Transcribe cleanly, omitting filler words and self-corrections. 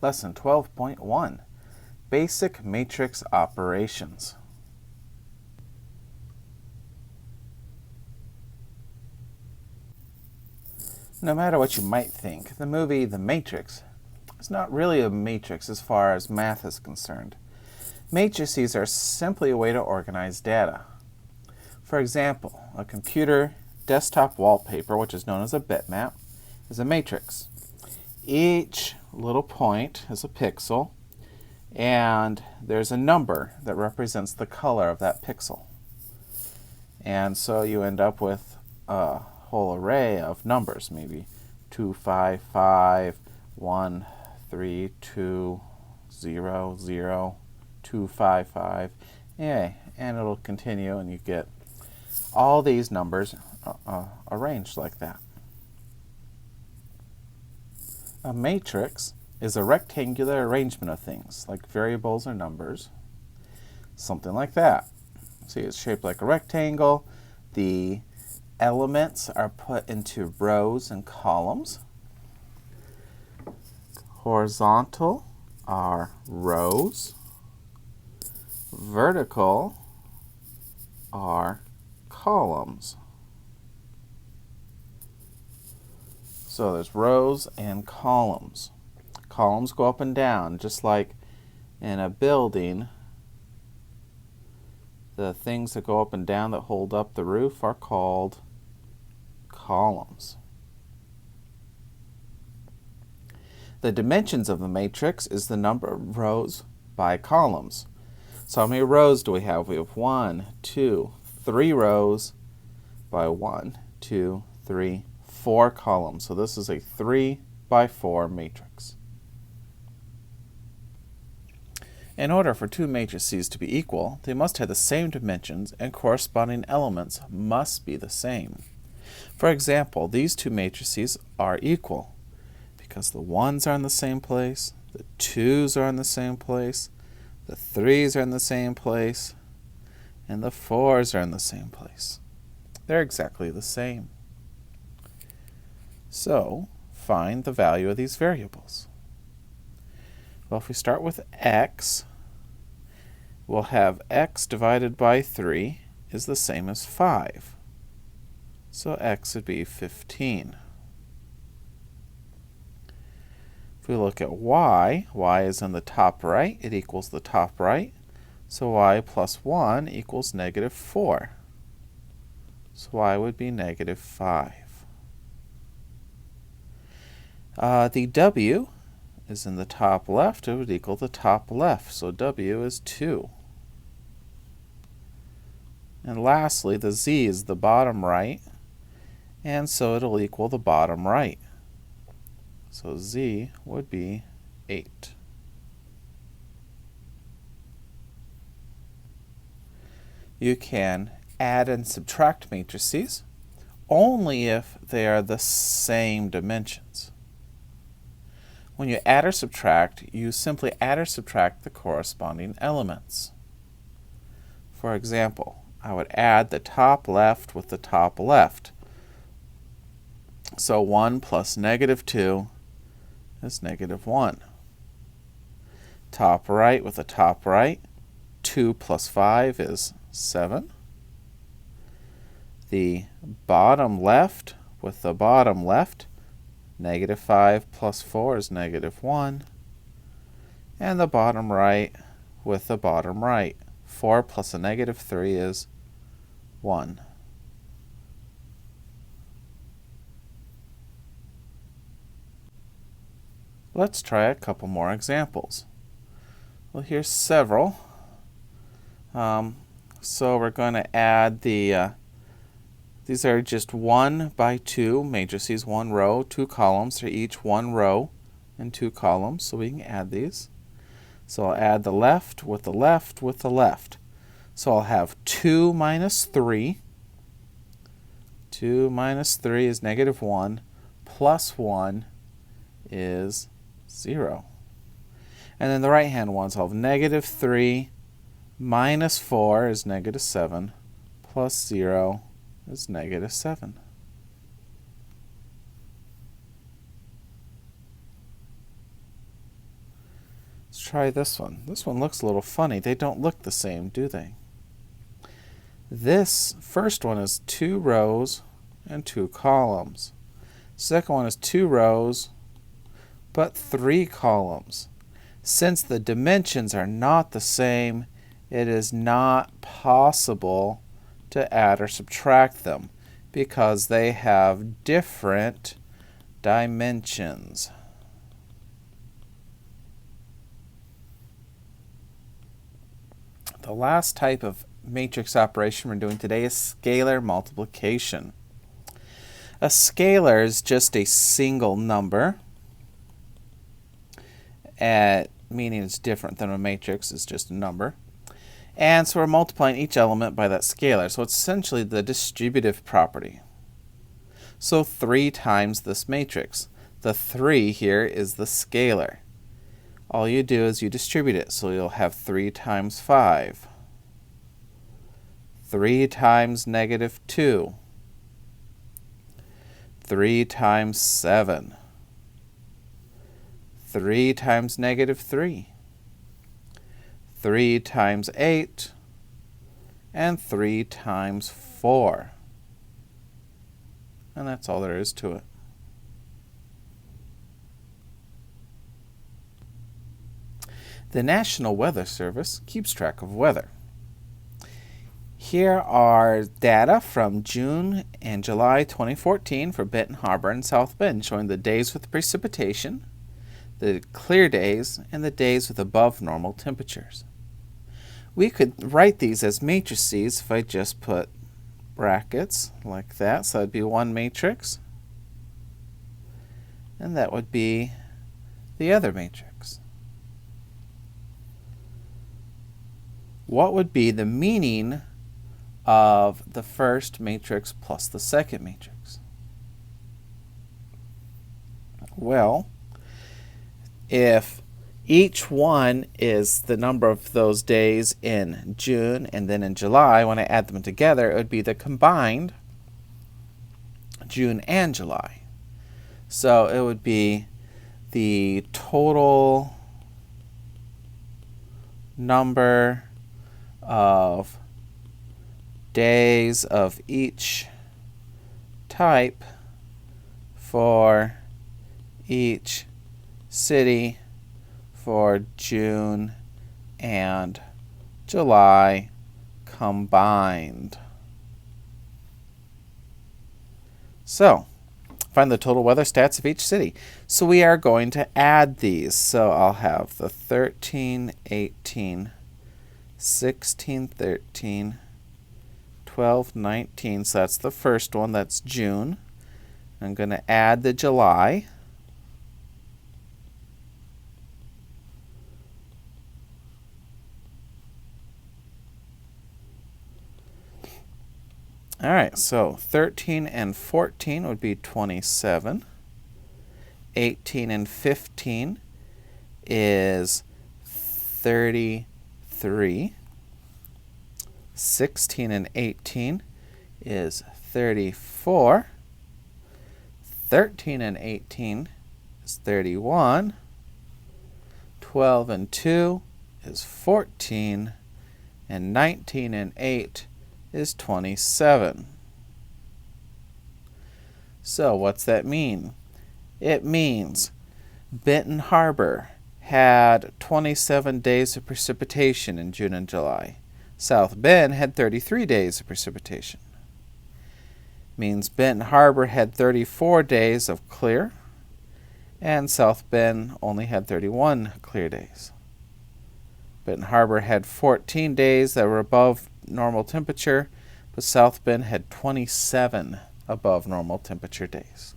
Lesson 12.1, Basic Matrix Operations. No matter what you might think, the movie The Matrix is not really a matrix as far as math is concerned. Matrices are simply a way to organize data. For example, a computer desktop wallpaper, which is known as a bitmap, is a matrix. Each little point is a pixel, and there's a number that represents the color of that pixel. And so you end up with a whole array of numbers, maybe 2, 5, 5, 1, 3, 2, 0, 0, 2, 5, 5, and it'll continue, and you get all these numbers arranged like that. A matrix is a rectangular arrangement of things, like variables or numbers, something like that. See, it's shaped like a rectangle. The elements are put into rows and columns. Horizontal are rows. Vertical are columns. So there's rows and columns. Columns go up and down, just like in a building. The things that go up and down that hold up the roof are called columns. The dimensions of the matrix is the number of rows by columns. So how many rows do we have? We have 1, 2, 3 rows by 1, 2, 3, 4 columns. So this is a 3 by 4 matrix. In order for two matrices to be equal, they must have the same dimensions and corresponding elements must be the same. For example, these two matrices are equal because the 1s are in the same place, the 2s are in the same place, the 3s are in the same place, and the 4s are in the same place. They're exactly the same. So, find the value of these variables. Well, if we start with x, we'll have x divided by 3 is the same as 5. So x would be 15. If we look at y, y is in the top right, it equals the top right. So y plus 1 equals negative 4. So y would be negative 5. The w is in the top left, it would equal the top left. So w is 2. And lastly, the z is the bottom right, and so it'll equal the bottom right. So z would be 8. You can add and subtract matrices only if they are the same dimensions. When you add or subtract, you simply add or subtract the corresponding elements. For example, I would add the top left with the top left. So 1 plus negative 2 is negative 1. Top right with the top right, 2 plus 5 is 7. The bottom left with the bottom left, negative 5 plus 4 is negative 1. And the bottom right with the bottom right, 4 plus a negative 3 is 1. Let's try a couple more examples. Well, here's several. So we're going to add these are just 1 by 2 matrices, 1 row, 2 columns. They're each 1 row and 2 columns, so we can add these. So I'll add the left with the left with the left. So I'll have 2 minus 3. 2 minus 3 is negative 1, plus 1 is 0. And then the right-hand ones, I'll have negative 3 minus 4 is negative 7, plus 0 is negative 7. try this one. This one looks a little funny. They don't look the same, do they? This first one is 2 rows and 2 columns. Second one is 2 rows but 3 columns. Since the dimensions are not the same, it is not possible to add or subtract them because they have different dimensions. The last type of matrix operation we're doing today is scalar multiplication. A scalar is just a single number, meaning it's different than a matrix. It's just a number. And so we're multiplying each element by that scalar. So it's essentially the distributive property. So 3 times this matrix. The 3 here is the scalar. All you do is you distribute it. So you'll have 3 times 5. 3 times negative 2. 3 times 7. 3 times negative 3. 3 times 8. And 3 times 4. And that's all there is to it. The National Weather Service keeps track of weather. Here are data from June and July 2014 for Benton Harbor and South Bend, showing the days with precipitation, the clear days, and the days with above normal temperatures. We could write these as matrices if I just put brackets like that. So that would be one matrix, and that would be the other matrix. What would be the meaning of the first matrix plus the second matrix? Well, if each one is the number of those days in June and then in July, when I add them together, it would be the combined June and July. So it would be the total number of days of each type for each city for June and July combined. So, find the total weather stats of each city. So we are going to add these. So I'll have the 13, 18, 16, 13, 12, 19. So that's the first one. That's June. I'm going to add the July. All right, so 13 and 14 would be 27. 18 and 15 is 33. 16 and 18 is 34. 13 and 18 is 31. 12 and 2 is 14. And 19 and 8 is 27. So what's that mean? It means Benton Harbor had 27 days of precipitation in June and July. South Bend had 33 days of precipitation. Means Benton Harbor had 34 days of clear, and South Bend only had 31 clear days. Benton Harbor had 14 days that were above normal temperature, but South Bend had 27 above normal temperature days.